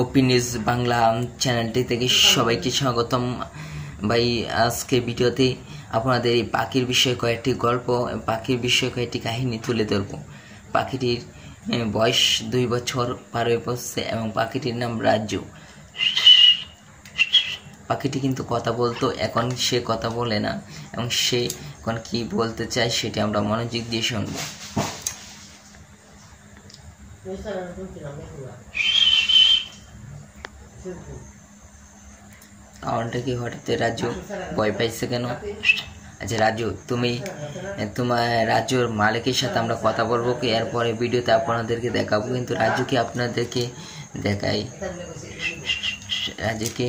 ওপি news Bangla চ্যানেলটি থেকে সবাইকে স্বাগতম। ভাই আজকে ভিডিওতে আপনাদের এই পাখির বিষয়ে কয়েকটি গল্প, পাখির বিষয়ে কয়েকটি কাহিনী তুলে ধরব। পাখিটির বয়স 2 বছর পার হয়ে পড়ছে এবং পাখিটির নাম রাজু। পাখিটি কিন্তু কথা বলতো, এখন সে কথা বলে না এবং সে এখন কি বলতে চায় সেটি আমরা মনোযোগ দিয়ে শুনব। কারণটা কি, হঠাৎ রাজু ভয় পাইছে কেন? আচ্ছা রাজু, তোমার রাজুর মালিকের সাথে আমরা কথা বলবো কি এরপরে ভিডিওতে আপনাদেরকে দেখাবো, কিন্তু রাজুকে আপনাদেরকে দেখাই। রাজুকে